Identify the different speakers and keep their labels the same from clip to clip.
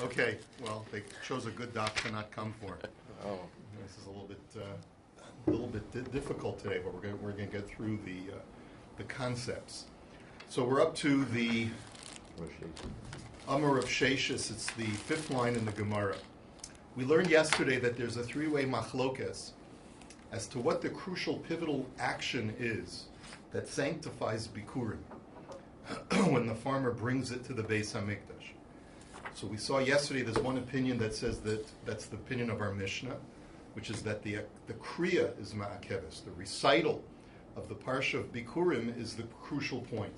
Speaker 1: Okay, well, they chose a good daf to not come for.
Speaker 2: Oh.
Speaker 1: This is a little bit difficult today, but we're going to get through the concepts. So we're up to the Amar of Sheshis. It's the fifth line in the Gemara. We learned yesterday that there's a three-way machlokes as to what the crucial pivotal action is that sanctifies bikurim when the farmer brings it to the Beis HaMikdash. So we saw yesterday there's one opinion that says that that's the opinion of our Mishnah, which is that the kriya is ma'akeves. The recital of the parsha of bikurim is the crucial point.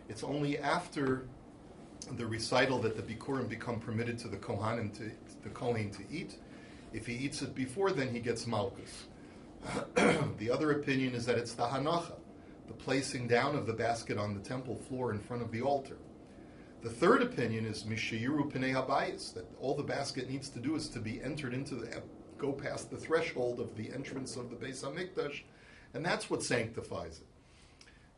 Speaker 1: It's only after the recital that the bikurim become permitted to the kohen to eat. If he eats it before, then he gets malchus. The other opinion is that it's the hanacha, the placing down of the basket on the temple floor in front of the altar. The third opinion is mishayiru pnei habayis, that all the basket needs to do is to be entered go past the threshold of the entrance of the Beis HaMikdash, and that's what sanctifies it.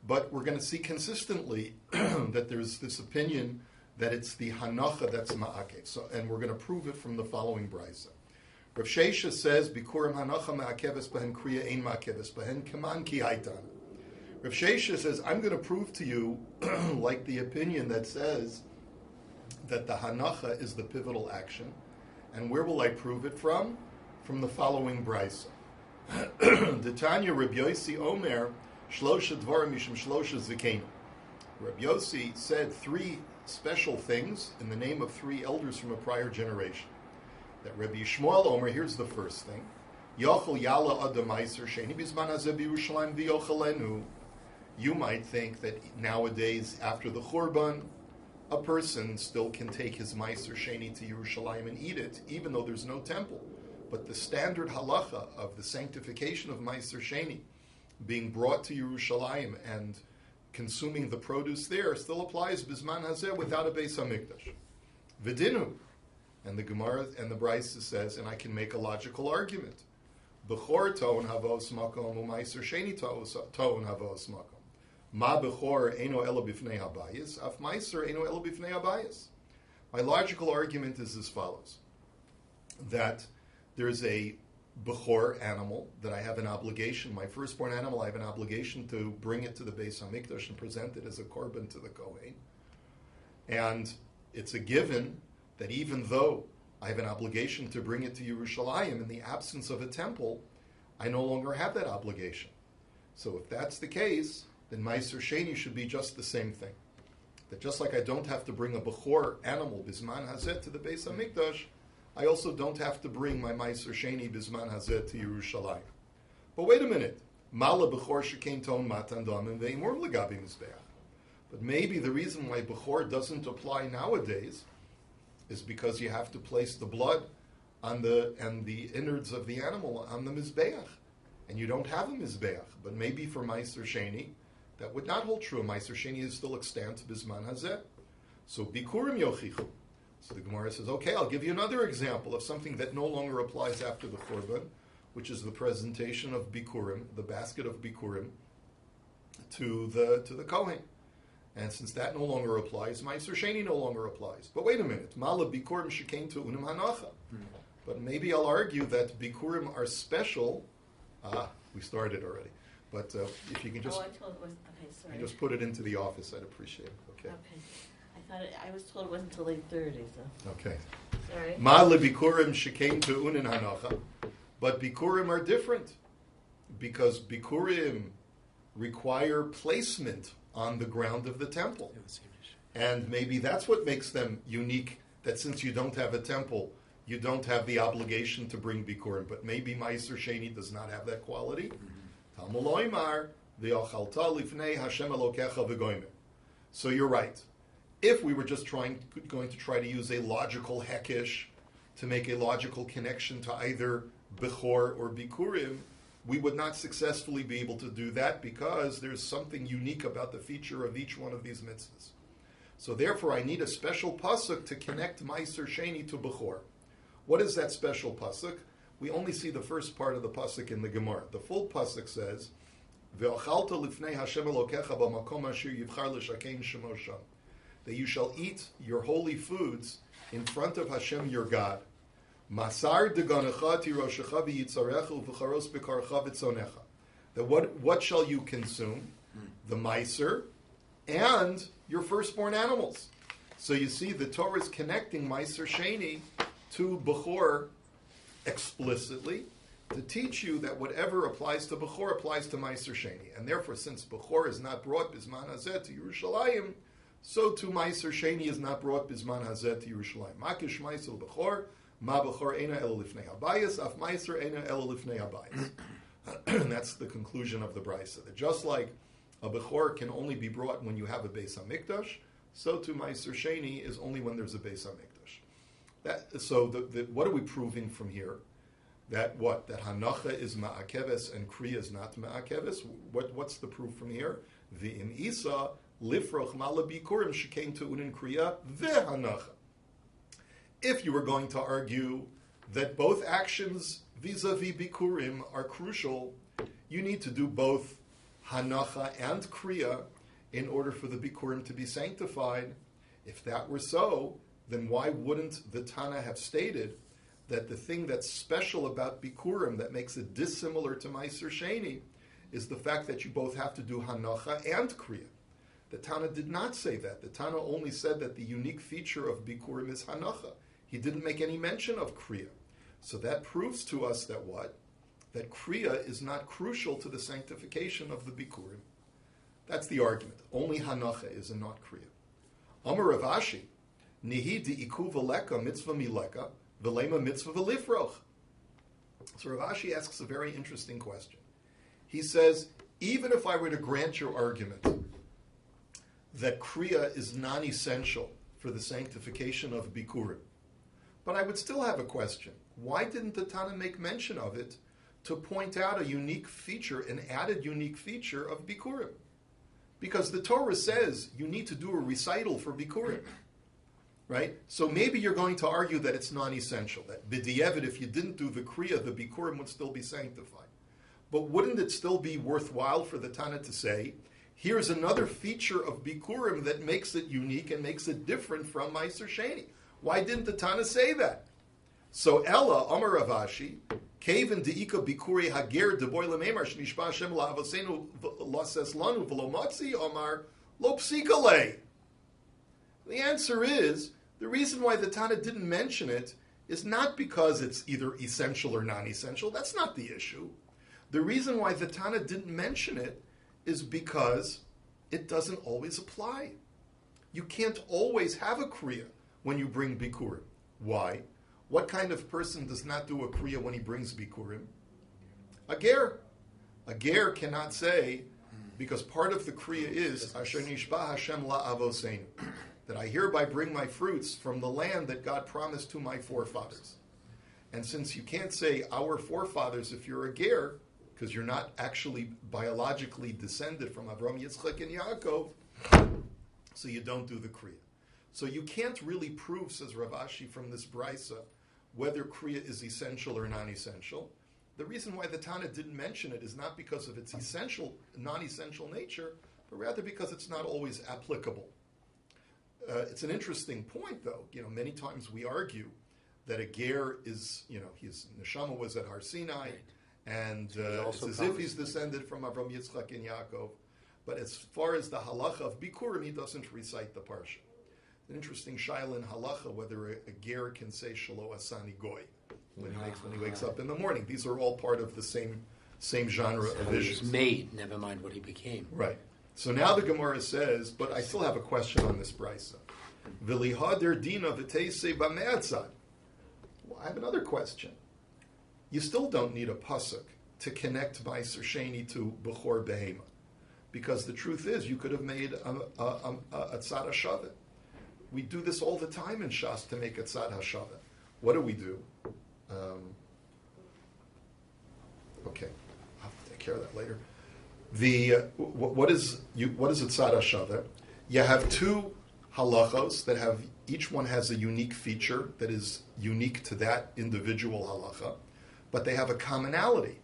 Speaker 1: But we're going to see consistently that there's this opinion that it's the hanacha that's ma'akev. So, and we're going to prove it from the following brisa. Rav Shesha says, "Bikurim hanacha ma'akeves behen kriya ein ma'akeves behen kaman ki haitan." Rav Shesha says, "I'm going to prove to you, like the opinion that says that the hanacha is the pivotal action, and where will I prove it from? From the following brisa. D'Tanya Rabbi Yossi Omer Shlosha Dvarim Mishum Shlosha Zikenu." Rabbi Yossi said three special things in the name of three elders from a prior generation. That Rabbi Yishmael Omer, here's the first thing: Yochel Yala Adam Meiser Sheni Bizman Hazeh B'Yerushalayim V'Yochalenu. You might think that nowadays, after the Churban, a person still can take his Meiser Sheni to Yerushalayim and eat it, even though there's no temple. But the standard halacha of the sanctification of Meiser Sheni being brought to Yerushalayim and consuming the produce there still applies Bizman Hazeh without a Beis HaMikdash. V'dinu. And the Gemara and the Brisa says, and I can make a logical argument. Bechor toon havos makom u'meiser sheni toon havos makom. Ma bechor eino elo bifnei habayis, af meiser eino elo bifnei habayis. My logical argument is as follows: that there's a bechor animal that I have an obligation, my firstborn animal, I have an obligation to bring it to the Beis HaMikdash and present it as a korban to the Kohen. And it's a given that even though I have an obligation to bring it to Yerushalayim in the absence of a temple, I no longer have that obligation. So if that's the case, then Meiser Sheni should be just the same thing. That just like I don't have to bring a Bechor animal, Bizman Hazeh, to the Beis HaMikdash, I also don't have to bring my Meiser Sheni, Bizman Hazeh, to Yerushalayim. But wait a minute. Mala Bechor shekein ton matan damim ve'imur legabi mizbeach. But maybe the reason why Bechor doesn't apply nowadays is because you have to place the blood and the innards of the animal on the mizbeach, and you don't have a mizbeach. But maybe for Meiser Sheni, that would not hold true. Meiser Sheni is still extant Bizman Hazeh. So bikurim yochichu. So the Gemara says, okay, I'll give you another example of something that no longer applies after the Churban, which is the presentation of bikurim, the basket of bikurim, to the Kohen. And since that no longer applies, Meiser Sheni no longer applies. But wait a minute. Mala bikurim shekein to unim hanacha. But maybe I'll argue that bikurim are special. We started already. But if you can just,
Speaker 3: sorry.
Speaker 1: You just put it into the office, I'd appreciate it. Okay.
Speaker 3: I was told it wasn't until 8:30. So.
Speaker 1: Okay.
Speaker 3: Sorry.
Speaker 1: Mala bikurim shekein to unim hanacha. But bikurim are different because bikurim require placement on the ground of the temple. And maybe that's what makes them unique, that since you don't have a temple, you don't have the obligation to bring bikurim. But maybe Meiser Sheni does not have that quality. Talmud loymar v'yachalta lifnei Hashem Elokecha v'goymer. So you're right. If we were just going to try to use a logical hekesh to make a logical connection to either bechor or bikurim, we would not successfully be able to do that because there's something unique about the feature of each one of these mitzvahs. So therefore, I need a special pasuk to connect Meiser Sheni to Bechor. What is that special pasuk? We only see the first part of the pasuk in the Gemara. The full pasuk says, "Ve'achalta lifnei Hashem Elokecha b'makom asher yivchar l'shakein shemo sham." That you shall eat your holy foods in front of Hashem your God. Masar deganecha tiroshecha v'yitzarecha u'v'charos b'karcha v'tzonecha. That what shall you consume? The meiser and your firstborn animals. So you see, the Torah is connecting meiser sheni to bechor explicitly to teach you that whatever applies to bechor applies to meiser sheni. And therefore, since bechor is not brought bisman hazeh to Yerushalayim, so too meiser sheni is not brought bisman hazeh to Yerushalayim. Makish meiser bechor, ma bechor eina el lifnei habayis, af meiser eina el lifnei habayis. And that's the conclusion of the Brisa. That just like a bechor can only be brought when you have a Beis HaMikdash, so too meiser sheni is only when there's a Beis HaMikdash. So what are we proving from here? That what? That hanacha is ma'akeves and kriya is not ma'akeves? What's the proof from here? V'im isa lifroch malabikurim shekein tu'unin kriya ve'hanacha. If you were going to argue that both actions vis-a-vis bikurim are crucial, you need to do both hanacha and kriya in order for the bikurim to be sanctified. If that were so, then why wouldn't the Tana have stated that the thing that's special about bikurim that makes it dissimilar to meiser sheni is the fact that you both have to do hanacha and kriya? The Tana did not say that. The Tana only said that the unique feature of bikurim is hanacha. He didn't make any mention of kriya. So that proves to us that what? That kriya is not crucial to the sanctification of the bikurim. That's the argument. Only hanacha is and not kriya. Amar Rav Ashi, nihi di'iku v'leka mitzvah mileka v'lema mitzvah v'lifroch. So Rav Ashi asks a very interesting question. He says, even if I were to grant your argument that kriya is non-essential for the sanctification of bikurim, but I would still have a question. Why didn't the Tana make mention of it to point out a unique feature, an added unique feature of bikurim? Because the Torah says you need to do a recital for bikurim, right? So maybe you're going to argue that it's non-essential, that b'di'evet, if you didn't do the kriya, the bikurim would still be sanctified. But wouldn't it still be worthwhile for the Tana to say, here's another feature of bikurim that makes it unique and makes it different from meiser sheni? Why didn't the Tana say that? So Ella, Amar Rav Ashi, Kevin deika bikuri hager deboy lememar shnishba Hashem la'avosenu lases lanu v'lo matzi Amar lo psikale. The answer is, the reason why the Tana didn't mention it is not because it's either essential or non-essential. That's not the issue. The reason why the Tana didn't mention it is because it doesn't always apply. You can't always have a kriya when you bring bikurim. Why? What kind of person does not do a kriya when he brings bikurim? A ger. A ger cannot say, because part of the kriya is Asher nishba Hashem la'avosenu, that I hereby bring my fruits from the land that God promised to my forefathers. And since you can't say our forefathers if you're a ger, because you're not actually biologically descended from Avraham, Yitzchak, and Yaakov, so you don't do the kriya. So you can't really prove, says Rav Ashi from this brisa, whether kriya is essential or non-essential. The reason why the Tana didn't mention it is not because of its essential, non-essential nature, but rather because it's not always applicable. It's an interesting point, though. Many times we argue that a ger is, his neshama was at Har Sinai, and it's as if he's descended from Avraham, Yitzchak, and Yaakov. But as far as the halacha of bikurim, he doesn't recite the parsha. An interesting shaila in halacha whether a ger can say shelo asani goy when he wakes up in the morning. These are all part of the same genre of issues.
Speaker 2: He was made, never mind what he became.
Speaker 1: Right. So now the Gemara says, but I still have a question on this brisa. V'lihader dina v'teisei b'me'atzad. Well, I have another question. You still don't need a pasuk to connect meiser sheni to bechor behema, because the truth is you could have made a tzad hashaveh. We do this all the time in Shas to make a tzad hashaveh. What do we do? Okay, I'll take care of that later. What is a tzad hashaveh? You have two halachos that have, each one has a unique feature that is unique to that individual halacha, but they have a commonality.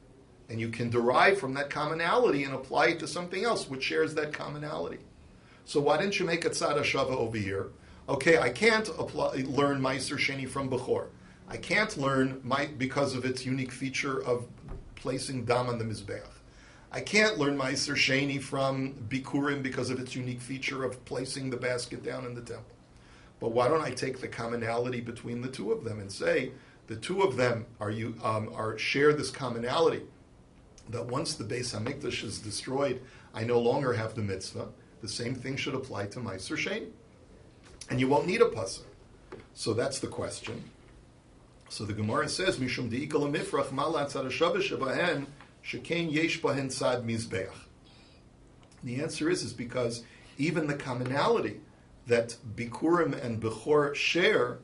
Speaker 1: And you can derive from that commonality and apply it to something else which shares that commonality. So why didn't you make a tzad hashaveh over here? Okay, I can't learn Meiser Sheni from Bechor. I can't learn because of its unique feature of placing Dam on the Mizbeach. I can't learn Meiser Sheni from Bikurim because of its unique feature of placing the basket down in the temple. But why don't I take the commonality between the two of them and say the two of them share this commonality that once the Beis Hamikdash is destroyed, I no longer have the mitzvah. The same thing should apply to Meiser Sheni. And you won't need a pasuk. So that's the question. So the Gemara says, Mishum de'ikal mifrach malat tzad hashavah shebahen shekain yesh bahen tzad mizbeach. The answer is because even the commonality that Bikurim and Bechor share,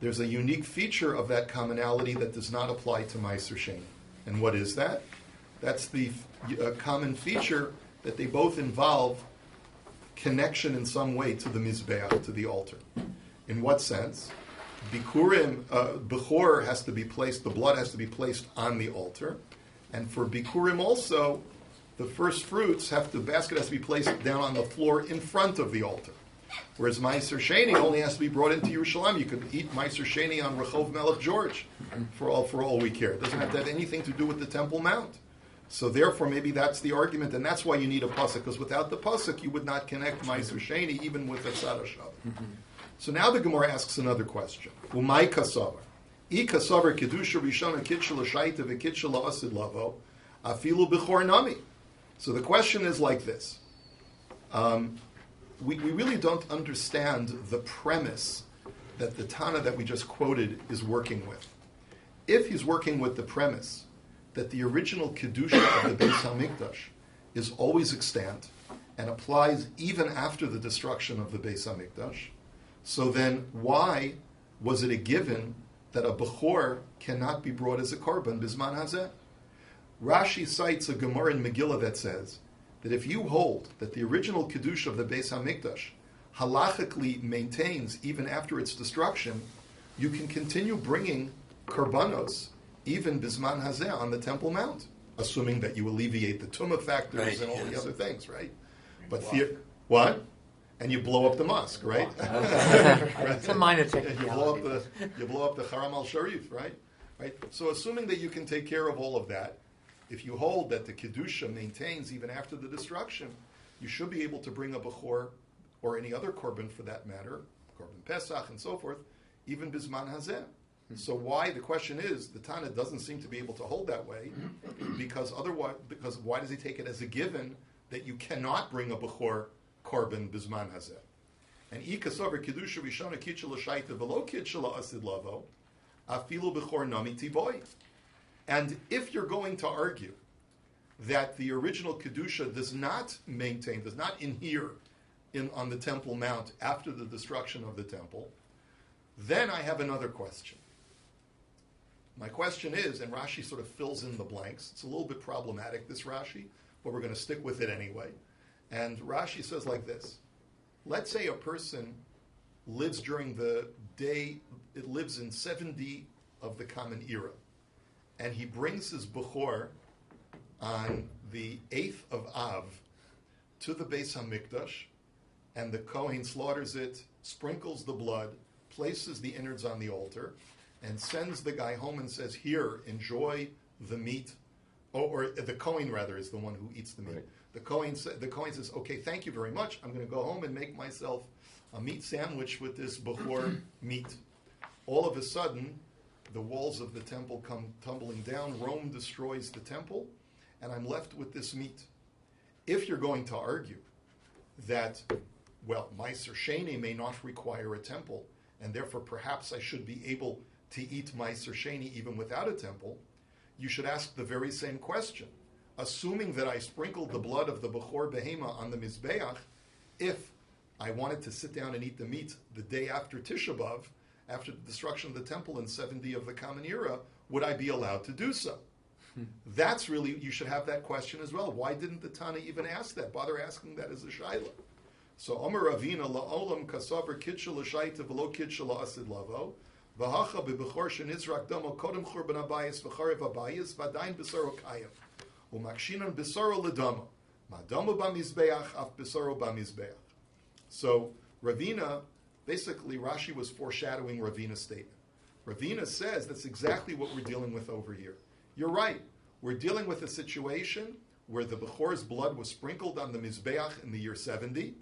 Speaker 1: there's a unique feature of that commonality that does not apply to Meiser Sheni. And what is that? That's the common feature that they both involve connection in some way to the Mizbeach, to the altar. In what sense? Bechor has to be placed, the blood has to be placed on the altar. And for Bikurim also, the first fruits the basket has to be placed down on the floor in front of the altar. Whereas Meiser Sheni only has to be brought into Yerushalayim. You could eat Meiser Sheni on Rehov Melech George for all we care. It doesn't have to have anything to do with the Temple Mount. So therefore, maybe that's the argument, and that's why you need a pasuk, because without the pasuk, you would not connect Meiser Sheni even with a tzad hashavah. So now the Gemara asks another question. Umay kasavar. I kasavar kedusha rishona kitshel l'shaita v'kitshel la'asid lavo afilu b'chor nami. So the question is like this. We really don't understand the premise that the Tana that we just quoted is working with. If he's working with the premise that the original Kedusha of the Beis HaMikdash is always extant and applies even after the destruction of the Beis HaMikdash, so then why was it a given that a Bechor cannot be brought as a Korban Bizman Hazeh? Rashi cites a Gemara in Megillah that says that if you hold that the original Kedusha of the Beis HaMikdash halachically maintains even after its destruction, you can continue bringing Korbanos even Bizman Hazeh on the Temple Mount, assuming that you alleviate the Tumah factors and all the other things, right? But what? And you blow up the mosque, right?
Speaker 2: It's a minor technicality.
Speaker 1: You blow up the Haram al-Sharif, right? So assuming that you can take care of all of that, if you hold that the Kedusha maintains even after the destruction, you should be able to bring a Bechor or any other Korban for that matter, Korban Pesach and so forth, even Bizman Hazeh. So why, the question is, the Tana doesn't seem to be able to hold that way, because why does he take it as a given that you cannot bring a Bechor Korban Bizman Hazeh? And Ikasover Kedusha Rishona Kitchel L'Shaita V'lo Kitchel Asid Lavo Afilu Bechor Nami Tiboy. And if you're going to argue that the original Kedusha does not inhere on the Temple Mount after the destruction of the temple, then I have another question. My question is, and Rashi sort of fills in the blanks, it's a little bit problematic, this Rashi, but we're going to stick with it anyway. And Rashi says like this: let's say a person lives during the day, it lives in 70 of the common era, and he brings his Bechor on the 8th of Av to the Beis HaMikdash, and the Kohen slaughters it, sprinkles the blood, places the innards on the altar, and sends the guy home and says, here, enjoy the meat. Or the Kohen, rather, is the one who eats the meat. Right. The Kohen says, okay, thank you very much. I'm going to go home and make myself a meat sandwich with this Bechor meat. All of a sudden, the walls of the temple come tumbling down. Rome destroys the temple, and I'm left with this meat. If you're going to argue that, well, Meiser Sheni may not require a temple, and therefore perhaps I should be able to eat Meiser Sheni even without a temple, you should ask the very same question. Assuming that I sprinkled the blood of the Bechor Behema on the Mizbeach, if I wanted to sit down and eat the meat the day after Tisha B'Av, after the destruction of the temple in 70 of the Common Era, would I be allowed to do so? That's really, you should have that question as well. Why didn't the Tana even ask that? Bother asking that as a shayla. So, Omer Ravina la'olam kasaver kitshel l'shayta v'lo kitshel la'asid lavo, v'hacha b'bechor shenizrak domo kodem churban abayis v'charev abayis v'adayin b'saro kayim, u'makshinan b'saro l'domo, ma'domo b'mizbeach af b'saro b'mizbeach. So, Ravina Basically, Rashi was foreshadowing Ravina's statement. Ravina says that's exactly what we're dealing with over here. You're right. We're dealing with a situation where the Bechor's blood was sprinkled on the Mizbeach in the year 70,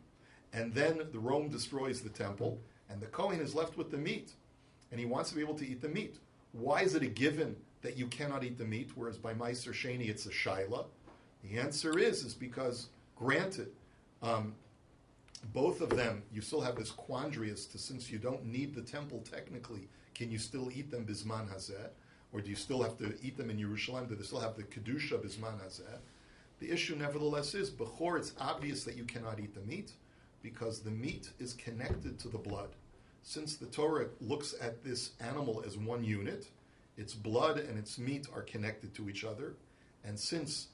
Speaker 1: and then the Rome destroys the temple, and the Kohen is left with the meat, and he wants to be able to eat the meat. Why is it a given that you cannot eat the meat, whereas by Meiser Sheni it's a Shaila? The answer is because, granted, both of them, you still have this quandary as to, since you don't need the temple technically, can you still eat them Bisman Hazeh? Or do you still have to eat them in Yerushalayim? Do they still have the Kedusha Bisman Hazeh? The issue, nevertheless, is, Bechor, it's obvious that you cannot eat the meat, because the meat is connected to the blood. Since the Torah looks at this animal as one unit, its blood and its meat are connected to each other, and since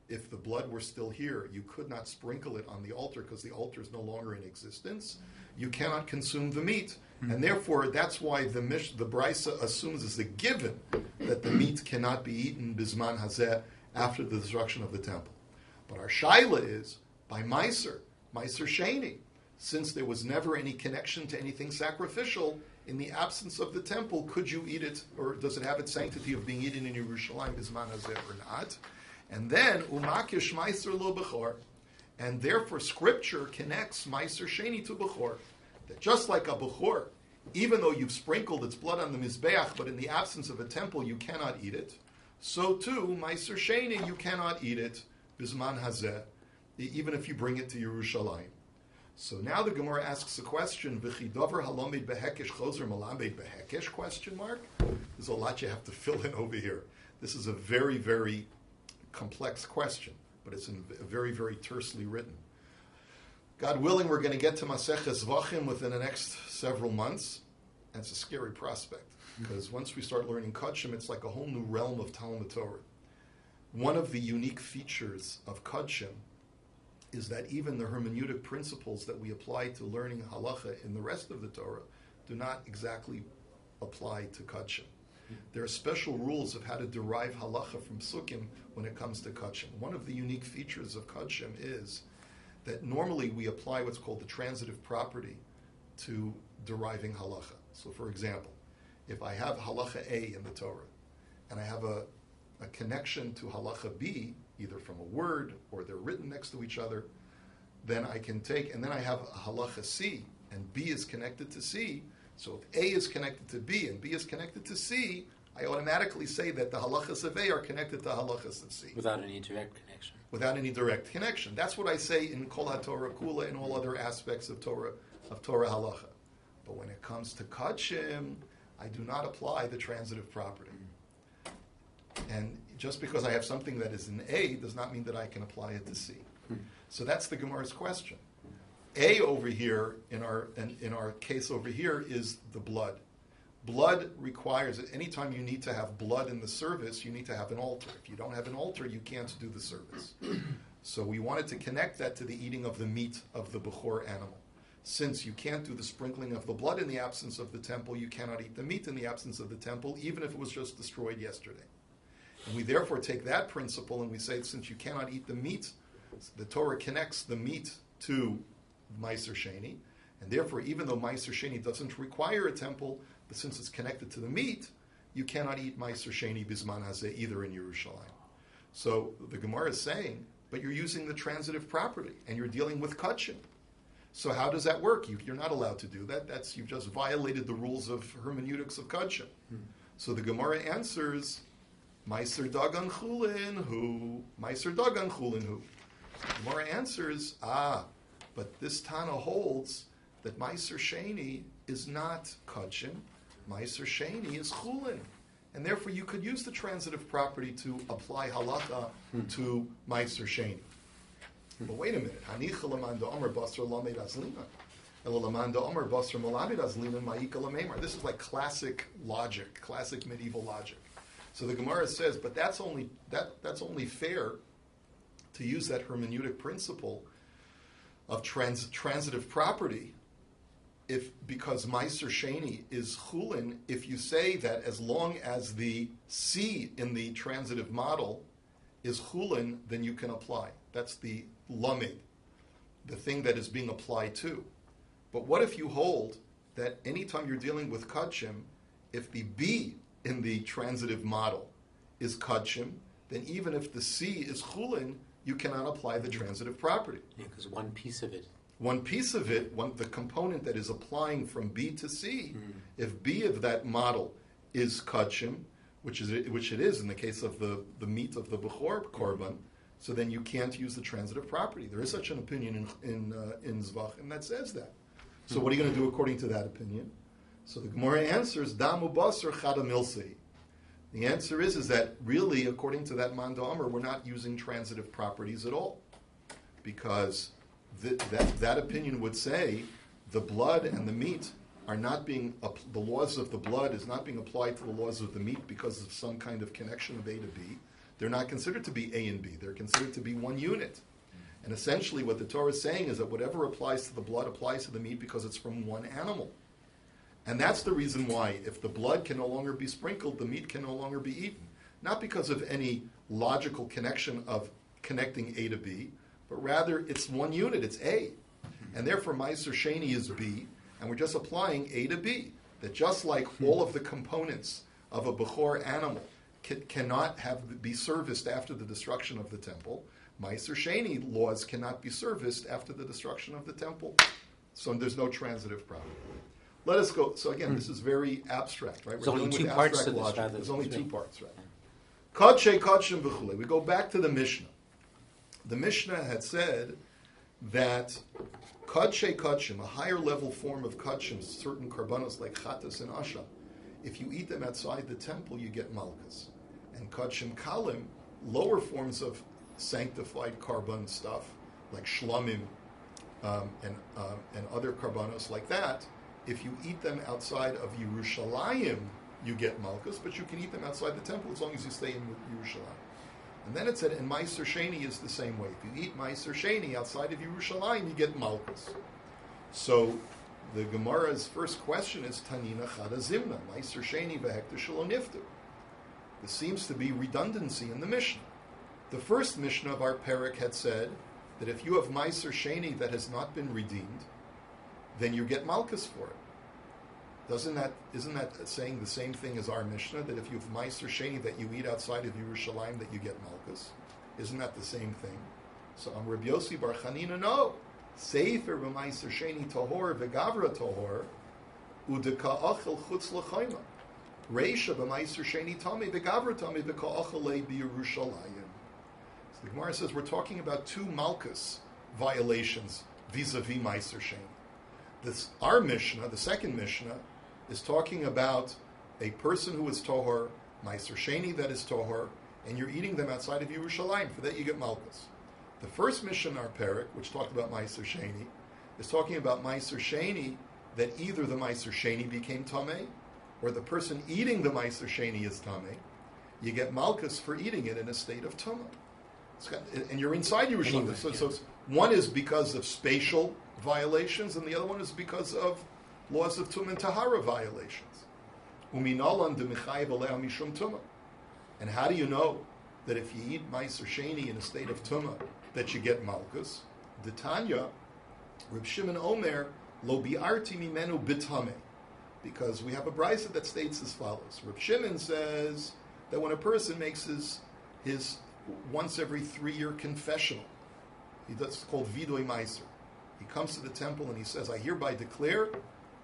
Speaker 1: if the blood were still here, you could not sprinkle it on the altar because the altar is no longer in existence, you cannot consume the meat. And therefore, that's why the Brisa assumes as a given that the meat cannot be eaten Bisman Hazeh after the destruction of the temple. But our Shaila is, by Meiser Sheni, since there was never any connection to anything sacrificial, in the absence of the temple, could you eat it, or does it have its sanctity of being eaten in Yerushalayim Bisman Hazeh or not? And then, Umakish Meiser lo Bechor, and therefore Scripture connects Meiser Sheni to Bechor. That just like a Bechor, even though you've sprinkled its blood on the Mizbeach, but in the absence of a temple you cannot eat it, so too, Meiser Sheni, you cannot eat it, Bisman Hazeh, even if you bring it to Yerushalayim. So now the Gemara asks a question, V'chidover halomid behekesh chozer malamed behekesh, question mark? There's a lot you have to fill in over here. This is a very, very complex question, but it's very, very tersely written. God willing, we're going to get to Maseches Zvachim within the next several months, and it's a scary prospect, because once we start learning Kodshim, it's like a whole new realm of Talmud-Torah. One of the unique features of Kodshim is that even the hermeneutic principles that we apply to learning halacha in the rest of the Torah do not exactly apply to Kodshim. There are special rules of how to derive halacha from Sukkim when it comes to Kodshim. One of the unique features of Kodshim is that normally we apply what's called the transitive property to deriving halacha. So for example, if I have halacha A in the Torah, and I have a connection to halacha B, either from a word or they're written next to each other, then I can take, and then I have a halacha C, and B is connected to C. So if A is connected to B and B is connected to C, I automatically say that the halachas of A are connected to halachas of C.
Speaker 2: Without any direct connection.
Speaker 1: Without any direct connection. That's what I say in Kol HaTorah Kula and all other aspects of Torah halacha. But when it comes to Kodshim, I do not apply the transitive property. And just because I have something that is in A does not mean that I can apply it to C. So that's the Gemara's question. A over here, in our case over here, is the blood. Blood requires that anytime you need to have blood in the service, you need to have an altar. If you don't have an altar, you can't do the service. So we wanted to connect that to the eating of the meat of the Bechor animal. Since you can't do the sprinkling of the blood in the absence of the temple, you cannot eat the meat in the absence of the temple, even if it was just destroyed yesterday. And we therefore take that principle and we say, since you cannot eat the meat, the Torah connects the meat to Meiser Sheni, and therefore, even though Meiser Sheni doesn't require a temple, but since it's connected to the meat, you cannot eat Meiser Sheni Bisman Hazeh either in Yerushalayim. So the Gemara is saying, but you're using the transitive property, and you're dealing with Kodshim. So how does that work? You're not allowed to do that. You've just violated the rules of hermeneutics of Kodshim. So the Gemara answers, Meiser Dagan Chulin Hu. Meiser Dagan Chulin Hu. The Gemara answers, but this Tana holds that Meiser Sheni is not Kodshim. Meiser Sheni is Chulin. And therefore you could use the transitive property to apply halacha to Meiser Sheni. But wait a minute. Hanicha lamanda omer basar lamed azlina. Lamanda omer basar malamed azlina ma'ika lamemar. This is like classic logic, classic medieval logic. So the Gemara says, but that's only fair to use that hermeneutic principle of transitive property, because Meiser Sheni is Chulin, if you say that as long as the C in the transitive model is Chulin, then you can apply. That's the Lamed, the thing that is being applied to. But what if you hold that anytime you're dealing with kachim, if the B in the transitive model is kachim, then even if the C is chulin, you cannot apply the transitive property.
Speaker 2: Yeah, because one piece of it.
Speaker 1: The component that is applying from B to C, if B of that model is kachim, which it is in the case of the meat of the Bechor korban, so then you can't use the transitive property. There is such an opinion in Zvachim that says that. So what are you going to do according to that opinion? So the Gemara answers, Damu basar chada milsei. The answer is that really, according to that Manda Amar, we're not using transitive properties at all. Because that opinion would say the blood and the meat are not being, the laws of the blood is not being applied to the laws of the meat because of some kind of connection of A to B. They're not considered to be A and B. They're considered to be one unit. And essentially what the Torah is saying is that whatever applies to the blood applies to the meat because it's from one animal. And that's the reason why if the blood can no longer be sprinkled, the meat can no longer be eaten. Not because of any logical connection of connecting A to B, but rather it's one unit, it's A. And therefore Meiser Sheni is B, and we're just applying A to B. That just like all of the components of a Bechor animal cannot be serviced after the destruction of the temple, Meiser Sheni laws cannot be serviced after the destruction of the temple. So there's no transitive problem. Let us go. So again, this is very abstract, right?
Speaker 2: There's only two parts to this.
Speaker 1: There's only two parts, right? Kodshe kodshim v'chulei. We go back to the Mishnah. The Mishnah had said that kodshe kodshim, a higher level form of kodshim, certain karbanos like chatas and asha, if you eat them outside the temple, you get malchus. And kodshim kalim, lower forms of sanctified karban stuff, like shlamim and other karbanos like that, if you eat them outside of Yerushalayim, you get malchus, but you can eat them outside the temple as long as you stay in Yerushalayim. And then it said, and Meiser Sheni is the same way. If you eat Meiser Sheni outside of Yerushalayim, you get malchus. So the Gemara's first question is, Tanina Chada Zimna, Meiser Sheni v'hektar shelo nifter. There seems to be redundancy in the Mishnah. The first Mishnah of our Perek had said that if you have Meiser Sheni that has not been redeemed, then you get malchus for it. Isn't that saying the same thing as our Mishnah, that if you have Meiser Sheni that you eat outside of Yerushalayim, that you get malchus? Isn't that the same thing? So Rabbi Yossi Bar Chanina, no. Sefer b'Meiser Sheni tahor v'gavra tahor udeka achel chutz l'chayma. Reisha b'Meiser Sheni tami v'gavra tami v'ka achelei b'Yerushalayim. So the Gemara says we're talking about two malchus violations vis-a-vis Meiser Sheni. Our Mishnah, the second Mishnah, is talking about a person who is tohor, Meiser Sheni that is tohor, and you're eating them outside of Yerushalayim. For that you get malchus. The first Mishnah in our Perek, which talked about Meiser Sheni, is talking about Meiser Sheni that either the Meiser Sheni became tamei, or the person eating the Meiser Sheni is tamei. You get malchus for eating it in a state of tumah. And you're inside Yerushalayim. So one is because of spatial violations, and the other one is because of laws of tum and tahara violations. And how do you know that if you eat Meiser Sheni in a state of tumah that you get malchus? The Tanya, Reb Shimon Omer, lo bi'arti mimenu bitame, because we have a brisa that states as follows. Reb Shimon says that when a person makes his once every 3-year confessional, it's called vidoi meiser. He comes to the temple and he says, I hereby declare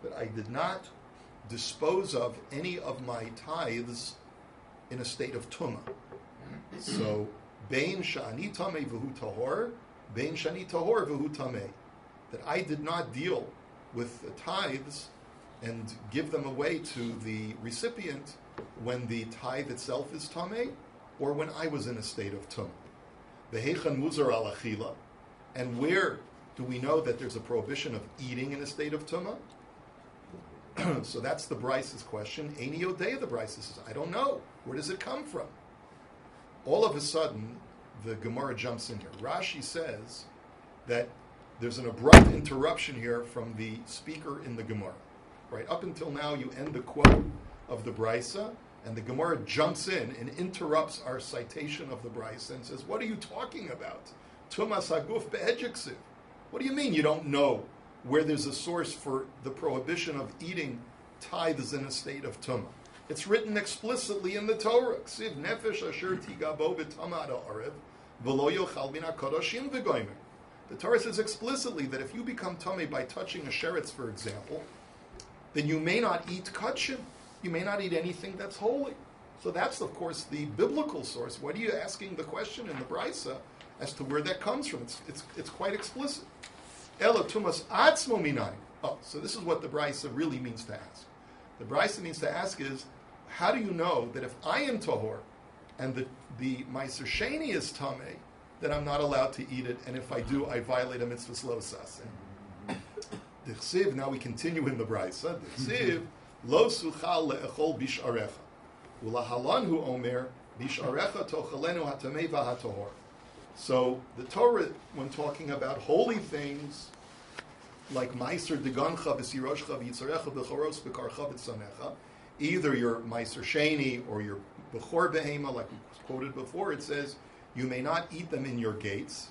Speaker 1: that I did not dispose of any of my tithes in a state of tumah. So, bein shani tamei v'hu tahor, bein shani tahor v'hu tamei. That I did not deal with the tithes and give them away to the recipient when the tithe itself is tamei, or when I was in a state of tumah. V'heichan muzar al achila. And where do we know that there's a prohibition of eating in a state of tumah? So that's the Bryce's question. Eini Yodea, the Bryce says, I don't know. Where does it come from? All of a sudden, the Gemara jumps in here. Rashi says that there's an abrupt interruption here from the speaker in the Gemara. Right? Up until now, you end the quote of the Brysa, and the Gemara jumps in and interrupts our citation of the Brysa and says, what are you talking about? Tumas haguf be'ejiksiv. What do you mean you don't know where there's a source for the prohibition of eating tithes in a state of tumah. It's written explicitly in the Torah. Ksiv nefesh asher tigabo b'tamah ha'arev v'lo yochal min ha'kadoshim v'goymer. The Torah says explicitly that if you become tummy by touching a sheretz, for example, then you may not eat kachim. You may not eat anything that's holy. So that's, of course, the biblical source. What are you asking the question in the Brisa as to where that comes from? It's quite explicit. Ela tumas atzmo minayin. Oh, so this is what the Brisa really means to ask. The Brisa means to ask is, how do you know that if I am tahor and the Meiser Sheni is tameh, that I'm not allowed to eat it, and if I do, I violate a mitzvah lo saseh? The Chsiv, now we continue in the Brisa. The Chsiv, lo suchal le'echol bish'arecha. Ulahalanhu omer, bish'arecha tochalenu hatamei v'hatohor. So the Torah, when talking about holy things, like Meiser degancha v'siroshcha v'yitzarecha b'choros b'karcha v'tzanecha, either your Meiser Sheni or your Bechor Behema, like we quoted before, it says, you may not eat them in your gates.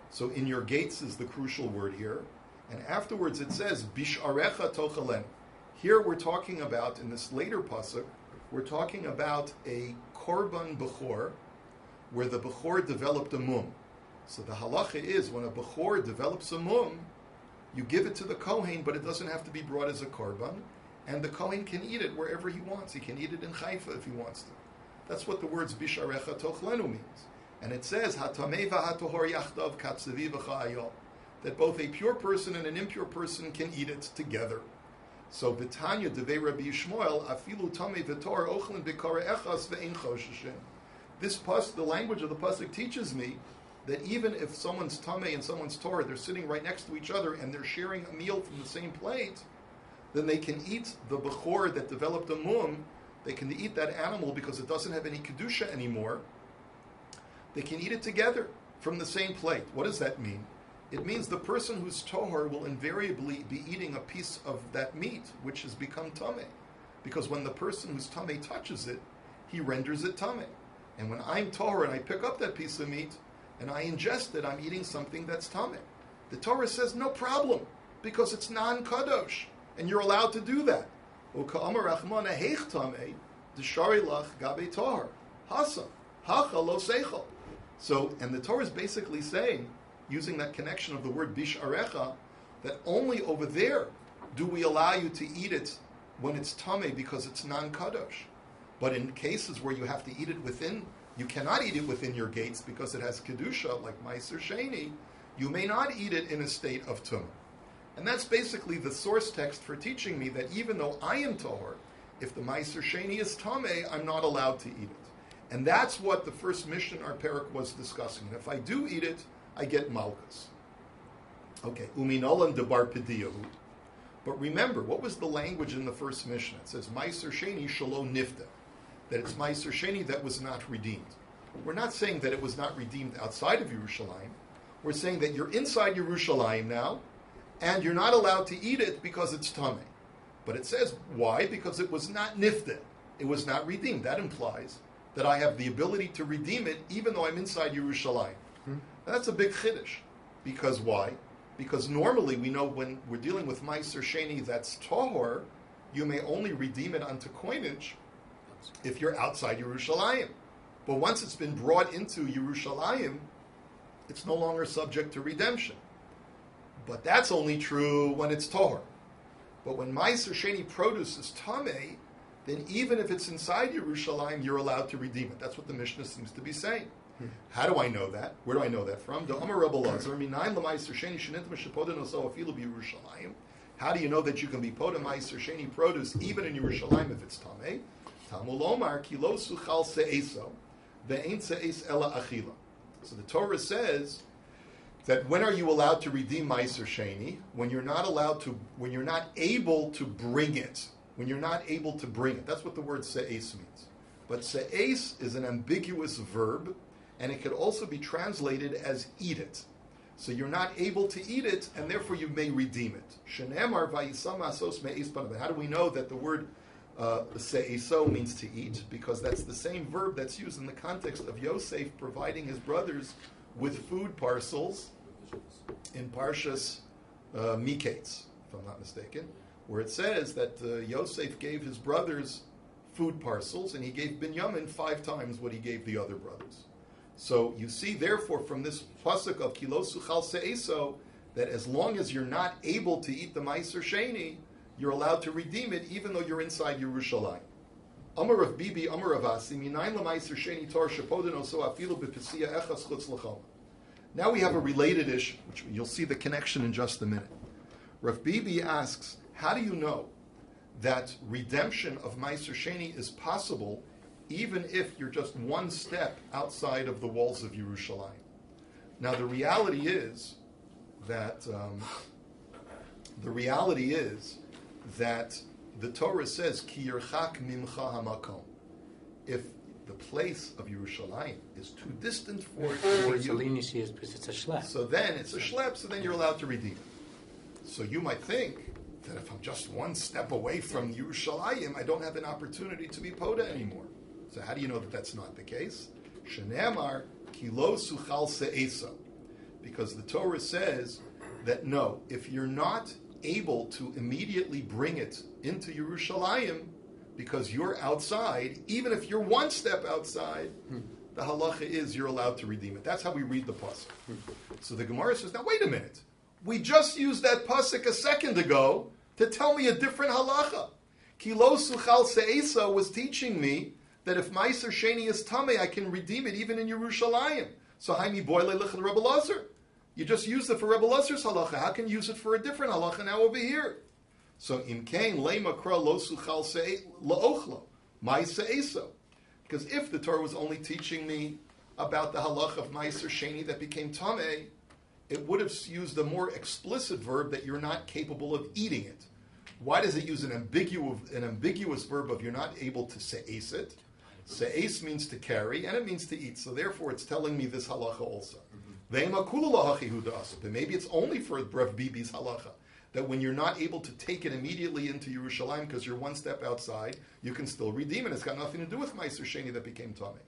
Speaker 1: So in your gates is the crucial word here. And afterwards it says, Bish'arecha tochalen. Here we're talking about, in this later pasuk, we're talking about a korban bechor, where the bechor developed a mum. So the halacha is, when a bechor develops a mum, you give it to the kohen, but it doesn't have to be brought as a korban, and the kohen can eat it wherever he wants. He can eat it in Haifa if he wants to. That's what the words Bish'arecha tochlenu means. And it says, Hatamei v'hatohor yachdav katzevi v'cha'ayol, that both a pure person and an impure person can eat it together. So, B'tanya devei Rabbi Yishmael, afilu tamei v'tor ochlin b'kara echas ve'ein chosheshin. This the language of the pasuk teaches me that even if someone's tamei and someone's Torah, they're sitting right next to each other and they're sharing a meal from the same plate, then they can eat the bechor that developed a mum. They can eat that animal because it doesn't have any kedusha anymore. They can eat it together from the same plate. What does that mean? It means the person who's tohar will invariably be eating a piece of that meat, which has become tameh. Because when the person who's tameh touches it, he renders it tameh. And when I'm tohar and I pick up that piece of meat and I ingest it, I'm eating something that's tameh. The Torah says no problem, because it's non-kadosh, and you're allowed to do that. So, and the Torah is basically saying, using that connection of the word bish'arecha, that only over there do we allow you to eat it when it's tameh because it's non-kadosh. But in cases where you have to eat it within, you cannot eat it within your gates because it has kedusha, like Meiser Sheni, you may not eat it in a state of tumah. And that's basically the source text for teaching me that even though I am tahor, if the Meiser Sheni is tameh, I'm not allowed to eat it. And that's what the first mission our parak was discussing. And if I do eat it, I get malchus. Okay, uminolan debar pediyahu. But remember, what was the language in the first mission? It says Meiser Sheni shalo nifta, that it's Meiser Sheni that was not redeemed. We're not saying that it was not redeemed outside of Yerushalayim. We're saying that you're inside Yerushalayim now, and you're not allowed to eat it because it's tameh. But it says why? Because it was not nifta. It was not redeemed. That implies that I have the ability to redeem it even though I'm inside Yerushalayim. That's a big chiddush. Because why? Because normally we know when we're dealing with Meiser Sheni that's tahor, you may only redeem it unto coinage if you're outside Yerushalayim. But once it's been brought into Yerushalayim, it's no longer subject to redemption. But that's only true when it's tahor. But when Meiser Sheni produce is tameh, then even if it's inside Yerushalayim, you're allowed to redeem it. That's what the Mishnah seems to be saying. How do I know that? Where do I know that from? How do you know that you can be poda Meiser Sheni produce even in Yerushalayim if it's tameh? Tamulomar kilo suchal se'eso ve'ein se'es ela achila. So the Torah says that when are you allowed to redeem Meiser Sheni? When you're not able to bring it. When you're not able to bring it. That's what the word se'es means. But se'es is an ambiguous verb, and it could also be translated as eat it. So you're not able to eat it, and therefore you may redeem it. Shenemar vayisam asos me'es panav. How do we know that the word se'eso means to eat? Because that's the same verb that's used in the context of Yosef providing his brothers with food parcels in Parshas Miketz, if I'm not mistaken, where it says that Yosef gave his brothers food parcels, and he gave Binyamin 5 times what he gave the other brothers. So you see, therefore, from this pasuk of Kilo Suchal Se'eso, that as long as you're not able to eat the Meiser Sheni, you're allowed to redeem it, even though you're inside Yerushalayim. Amar of Bibi, Amar of Asi, Minayin l'Meiser Sheni Tor Shepodin Oso Afilu B'Pesiya Echas Chutz L'Choma. Now we have a related issue, which you'll see the connection in just a minute. Rav Bibi asks, how do you know that redemption of Meiser Sheni is possible even if you're just one step outside of the walls of Yerushalayim? Now the reality is that the Torah says, Ki yirchak mimcha hamakom. If the place of Yerushalayim is too distant for you,
Speaker 2: leniency is because it's a shlep.
Speaker 1: so then it's a shlep, so then you're allowed to redeem it. So you might think that if I'm just one step away from Yerushalayim, I don't have an opportunity to be poda anymore. So how do you know that that's not the case? Shenemar kilo suchal se'esa. Because the Torah says that no, if you're not able to immediately bring it into Yerushalayim because you're outside, even if you're one step outside, the halacha is you're allowed to redeem it. That's how we read the pasuk. So the Gemara says, now wait a minute. We just used that pasuk a second ago to tell me a different halacha. Kilo suchal se'esa was teaching me that if Meiser Sheni is tamei, I can redeem it even in Yerushalayim. So haimi boile lichel Rebbe Lazar. You just used it for Rebbe Lazar's halacha. How can you use it for a different halacha now over here? So im kain leima kra lo suchal la'ochlo mai se'eso. Because if the Torah was only teaching me about the halacha of Meiser Sheni that became tamei, it would have used a more explicit verb that you're not capable of eating it. Why does it use an ambiguous verb of you're not able to se'es it? Se'es means to carry, and it means to eat. So therefore, it's telling me this halacha also. But maybe it's only for Rav Bibi's halacha, that when you're not able to take it immediately into Yerushalayim because you're one step outside, you can still redeem it. It's got nothing to do with Meiser Sheni that became Tameh.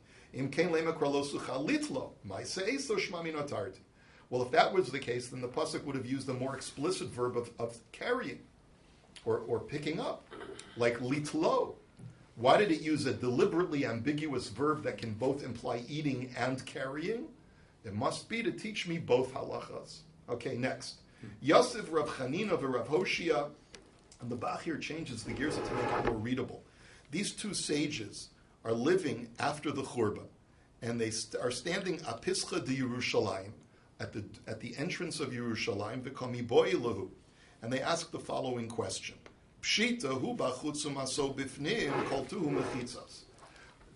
Speaker 1: Well, if that was the case, then the pasuk would have used a more explicit verb of carrying or picking up, like litlo. Why did it use a deliberately ambiguous verb that can both imply eating and carrying? It must be to teach me both halachas. Okay, next. Yosef Rav Chanina v'Rav Hoshia, and the Bach here changes the gears to make it more readable. These two sages are living after the Churban, and they are standing apischa de Yerushalayim, at the entrance of Yerushalayim, v'komi boi lahu, and they ask the following question: Pshita hu b'chutz u'maso bifnim kol tuhu mechitzas.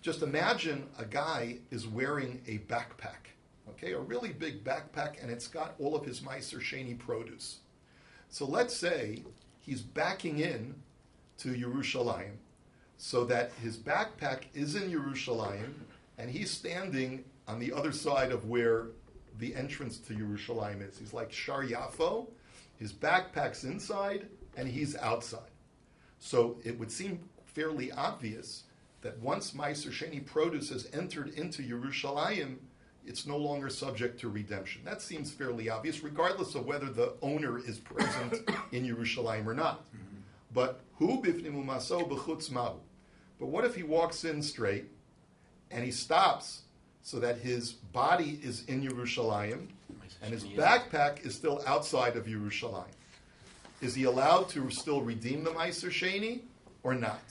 Speaker 1: Just imagine a guy is wearing a backpack. Okay, a really big backpack, and it's got all of his Meiser Sheni produce. So let's say he's backing in to Yerushalayim, so that his backpack is in Yerushalayim, and he's standing on the other side of where the entrance to Yerushalayim is. He's like Shar Yafo, his backpack's inside, and he's outside. So it would seem fairly obvious that once Meiser Sheni produce has entered into Yerushalayim, it's no longer subject to redemption. That seems fairly obvious, regardless of whether the owner is present in Yerushalayim or not. But hu bifnim u'maso b'chutz mahu. But what if he walks in straight and he stops so that his body is in Yerushalayim and his backpack is still outside of Yerushalayim? Is he allowed to still redeem the Meiser Sheni or not?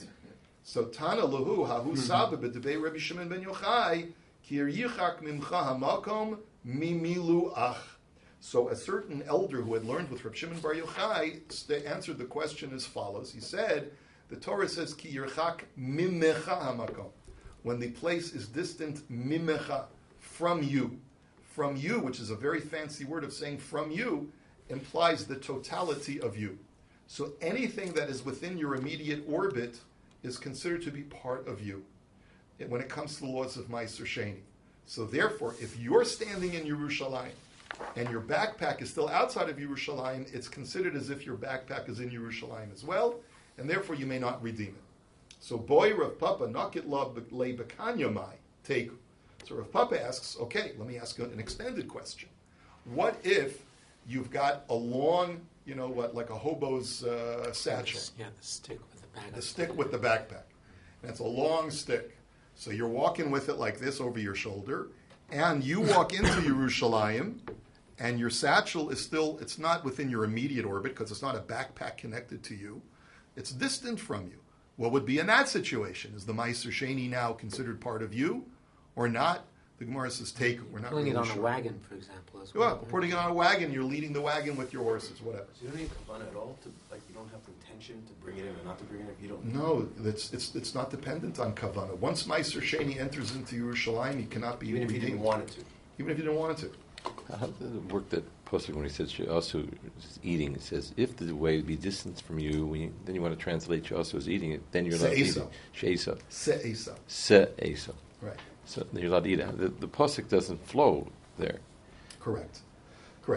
Speaker 1: So Tana lahu hahu sabah b'debei Rabbi Shimon ben Yochai. So a certain elder who had learned with Reb Shimon Bar Yochai answered the question as follows. He said, the Torah says, Ki yirchak mimecha hamakom. When the place is distant, mimecha, from you. From you, which is a very fancy word of saying from you, implies the totality of you. So anything that is within your immediate orbit is considered to be part of you when it comes to the laws of Meiser Sheni. So therefore, if you're standing in Yerushalayim and your backpack is still outside of Yerushalayim, it's considered as if your backpack is in Yerushalayim as well, and therefore you may not redeem it. So boy Rav Papa nakit la le bekanyamai take. So Rav Papa asks, okay, let me ask an extended question. What if you've got a long like a hobo's satchel.
Speaker 2: Yeah, the stick with the bag.
Speaker 1: The stick with the backpack. And it's a long stick. So you're walking with it like this over your shoulder, and you walk into Yerushalayim, and your satchel is still, it's not within your immediate orbit because it's not a backpack connected to you. It's distant from you. What would be in that situation? Is the Meiser Sheni now considered part of you or not? The Gemara says take. We're not
Speaker 2: Putting
Speaker 1: really
Speaker 2: it on
Speaker 1: sure.
Speaker 2: a wagon, for example, as
Speaker 1: Well,
Speaker 2: well.
Speaker 1: putting it on a wagon, you're leading the wagon with your horses, whatever.
Speaker 4: So you don't need kavanah at all? You don't have the intention to bring it in or not to bring it in if you don't?
Speaker 1: No, it's not dependent on kavanah. Once Meiser Sheni enters into Yerushalayim, he cannot be
Speaker 4: Even if you didn't
Speaker 1: redeemed.
Speaker 4: want it to?
Speaker 1: Even if you didn't want it to.
Speaker 5: How does it work that Pasuk when he says she also is eating? It says if the way be distance from you, then you want to translate she also is eating it. Then you're allowed to eat it. She'esa.
Speaker 1: Se'esa.
Speaker 5: Se'esa.
Speaker 1: Right.
Speaker 5: So you're allowed to eat it. The Pasuk doesn't flow there.
Speaker 1: Correct.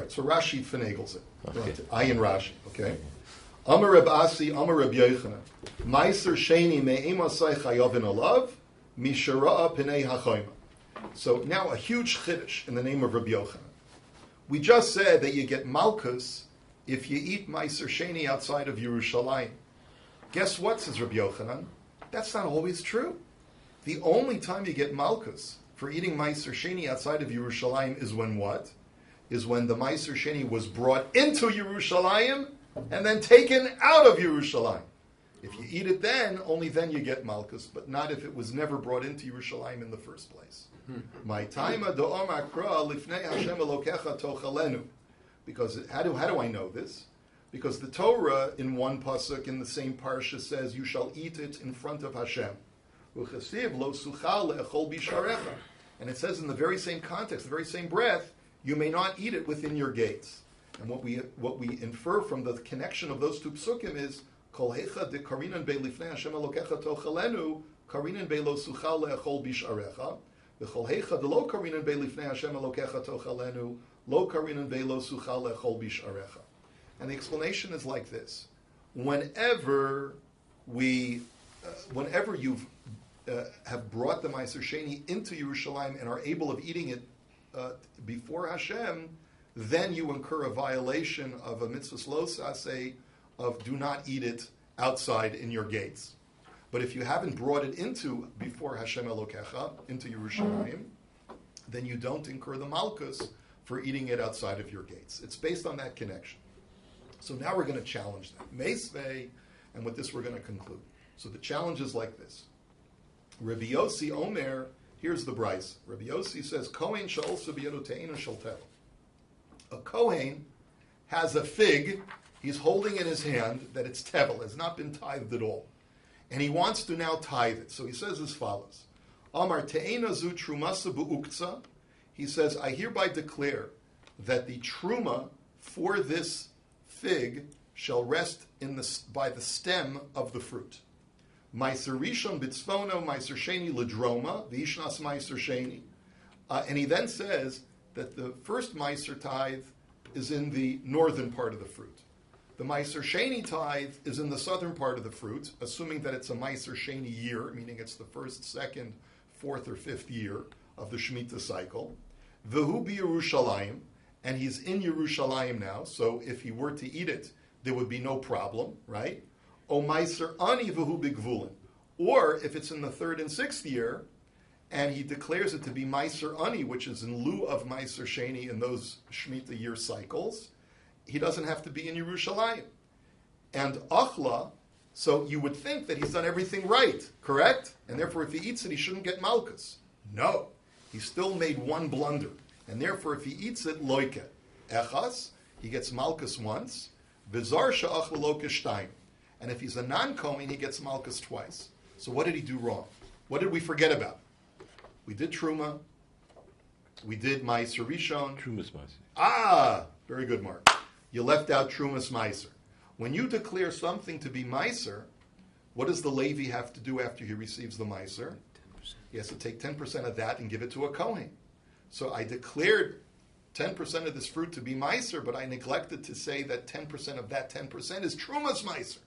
Speaker 1: So Rashi finagles it.
Speaker 5: Okay.
Speaker 1: Ayin Rashi. Okay. Amar Reb Asi, Amar Reb Yochanan. Meiser Sheni me'emasai chayavin alav mishara'a p'nei hachayma. So now a huge chiddush in the name of Rabbi Yochanan. We just said that you get malchus if you eat Meiser Sheni outside of Yerushalayim. Guess what, says Rabbi Yochanan? That's not always true. The only time you get malchus for eating Meiser Sheni outside of Yerushalayim is when what? Is when the Meiser Sheni was brought into Yerushalayim and then taken out of Yerushalayim. If you eat it then, only then you get malchus, but not if it was never brought into Yerushalayim in the first place. My taima do'om akra lifnei Hashem Elokecha tochalenu. Because how do I know this? Because the Torah in one pasuk in the same parsha says you shall eat it in front of Hashem. Uchasiv lo suchal le'echol bisharecha. And it says in the very same context, the very same breath, you may not eat it within your gates. And what we infer from the connection of those two psukim is kol hecha de karinan be lifnei Hashem Elokecha tochalenu karinan be lo suchal le'echol bisharecha. V'chol hecha de lo karinan be lifnei Hashem Elokecha tochalenu lo karinan be lo suchal le'echol bisharecha. And the explanation is like this: whenever you've have brought the Meiser Sheni into Yerushalayim and are able of eating it before Hashem, then you incur a violation of a mitzvah lo saseh of do not eat it outside in your gates. But if you haven't brought it into before Hashem Elokecha, into Yerushalayim, then you don't incur the malchus for eating it outside of your gates. It's based on that connection. So now we're going to challenge that. Meisvei, and with this we're going to conclude. So the challenge is like this. Rabbi Yossi Omer, here's the bryce. Rabbi Yossi says, Kohen sha'olsa b'yadoteinu shel tevel. A Kohen has a fig, he's holding in his hand that it's tevel, has not been tithed at all. And he wants to now tithe it. So he says as follows. Amar te'ena zu trumasa bu'ukza. He says, I hereby declare that the truma for this fig shall rest by the stem of the fruit. Meiser rishon bitzvono, meiser sheni ledroma, v'ishnas meiser sheni. And he then says that the first meiser tithe is in the northern part of the fruit. The meiser sheni tithe is in the southern part of the fruit, assuming that it's a meiser sheni year, meaning it's the first, second, fourth, or fifth year of the Shemitah cycle. V'hu b'Yerushalayim, and he's in Yerushalayim now, so if he were to eat it, there would be no problem, right? O meiser ani v'hu b'gvulin. Or if it's in the third and sixth year, and he declares it to be meiser ani, which is in lieu of meiser sheni in those Shemitah year cycles, he doesn't have to be in Yerushalayim. And achla, so you would think that he's done everything right, correct? And therefore if he eats it, he shouldn't get malchus. No, he still made one blunder. And therefore if he eats it, loike. Echas, he gets malchus once. V'zar she'achla loike shtayim. And if he's a non-Kohen, he gets malchus twice. So what did he do wrong? What did we forget about? We did Truma. We did Meiser Rishon.
Speaker 5: Trumas Meiser.
Speaker 1: Ah, very good, Mark. You left out Trumas Meiser. When you declare something to be Meiser, what does the Levi have to do after he receives the Meiser? 10%. He has to take 10% of that and give it to a Kohen. So I declared 10% of this fruit to be Meiser, but I neglected to say that 10% of that 10% is Trumas Meiser.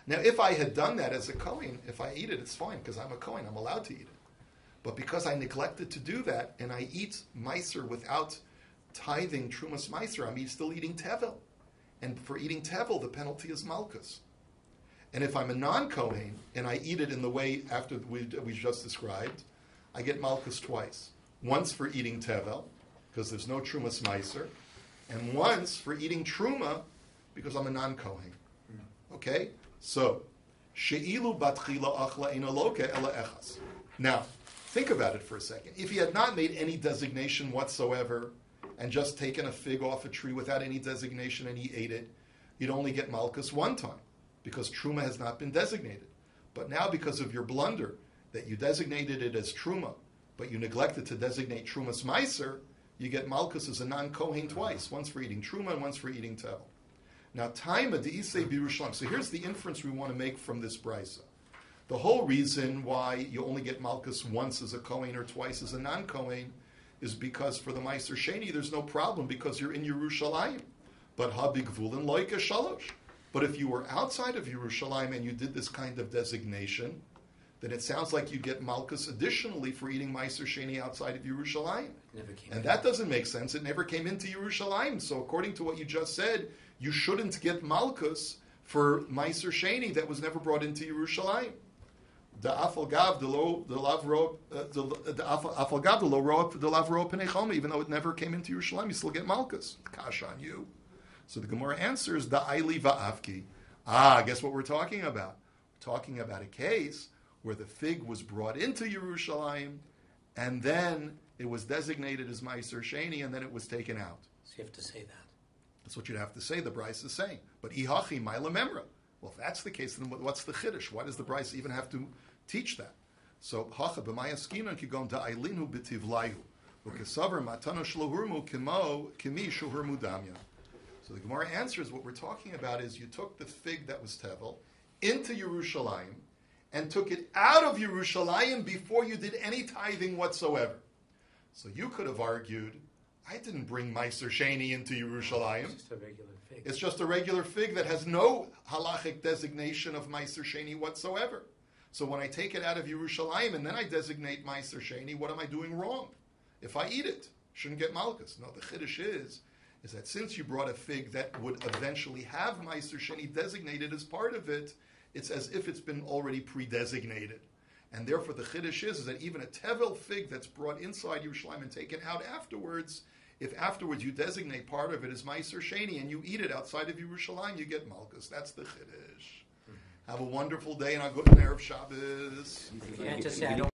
Speaker 1: Now, if I had done that as a Kohen, if I eat it, it's fine, because I'm a Kohen, I'm allowed to eat it. But because I neglected to do that, and I eat Meiser without tithing Trumas Meiser, I'm still eating Tevel. And for eating tevel, the penalty is malchus. And if I'm a non-Kohen and I eat it in the way after we just described, I get malchus twice. Once for eating tevel, because there's no trumas meiser, and once for eating truma, because I'm a non-Kohen. Okay? So, she'ilu batchila achla eina loke ela echas. Now, think about it for a second. If he had not made any designation whatsoever and just taken a fig off a tree without any designation and he ate it, you'd only get malchus one time because truma has not been designated. But now because of your blunder that you designated it as truma, but you neglected to designate trumas meiser, you get malchus as a non-Kohen twice, once for eating truma and once for eating tevel. Now, taima de'isei b'Yerushalayim. So here's the inference we want to make from this brisa. The whole reason why you only get malchus once as a Kohen or twice as a non-Kohen is because for the Meiser Sheni there's no problem because you're in Yerushalayim. But habigvulin loika shalosh. But if you were outside of Yerushalayim and you did this kind of designation, then it sounds like you get malchus additionally for eating Meiser Sheni outside of Yerushalayim. And that doesn't make sense. It never came into Yerushalayim. So according to what you just said, you shouldn't get malchus for Meiser Sheni that was never brought into Yerushalayim. The afalgav the lavro penechoma, even though it never came into Yerushalayim, you still get malchus. Kash on you. So the Gemara answers the aili va'avki. Guess what we're talking about? We're talking about a case where the fig was brought into Yerushalayim, and then it was designated as Meiser Sheni, and then it was taken out.
Speaker 2: So you have to say that.
Speaker 1: That's what you'd have to say. The Bryce is saying. But ihachi ma'ila memra. Well, if that's the case, then what's the chiddush? Why does the Bryce even have to teach that? So hacha b'mayaskinon kigon da'ailinu b'tivlayu u'kesaver matana shlohurmu kimi shuhurmu damya. So the Gemara answers what we're talking about is you took the fig that was tevel into Yerushalayim and took it out of Yerushalayim before you did any tithing whatsoever. So you could have argued, I didn't bring Meiser Sheni into Yerushalayim.
Speaker 2: It's just a regular fig.
Speaker 1: It's just a regular fig that has no halachic designation of Meiser Sheni whatsoever. So when I take it out of Yerushalayim and then I designate Meiser Sheni, what am I doing wrong? If I eat it, shouldn't get malchus. No, the chiddush is that since you brought a fig that would eventually have Meiser Sheni designated as part of it, it's as if it's been already pre-designated. And therefore the chiddush is that even a tevel fig that's brought inside Yerushalayim and taken out afterwards, if afterwards you designate part of it as Meiser Sheni and you eat it outside of Yerushalayim, you get malchus. That's the chiddush. Have a wonderful day and a good Erev Shabbos.
Speaker 2: You can't just say, I don't